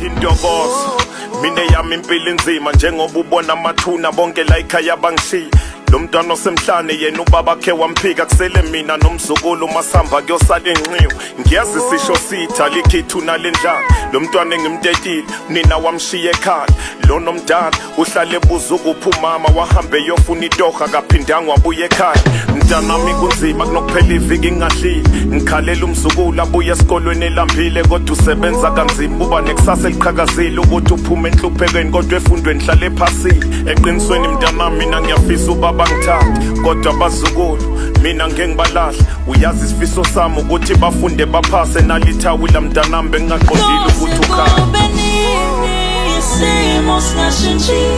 intokozo mina yami impilo inzima njengoba ubona amathuna bonke la ekhaya bangishiya lo mntwana osemhlane yena ubaba khe wamphika kusele mina nomzukulu masamba kuyosala enqiwe ngiyazi sisho sitha likhithi unalendlala lo mntwana engimtetile nina wamshiya ekhaya lo nomdala uhlale buza ukuphi umama wahambe yofuna itoha kaphindanga wabuya ekhaya mntanami kunzima kunokuphela iviki ngingadlile ngikhalela umzukulu abuye esikolweni elambile kodwa usebenza kanzima uba nekusasa eliqhakazile ukuthi uphume enhluphekweni kodwa efundweni hlale phasile eqinisweni mntanami mina ngiyafisa ubaba ngithathe kodwa abazukulu mina ngeke ngibalahla uyazi isifiso sami ukuthi bafunde baphase nalithawi la mntanami bengaqondile ukuthi ukhaya isimo singashintshi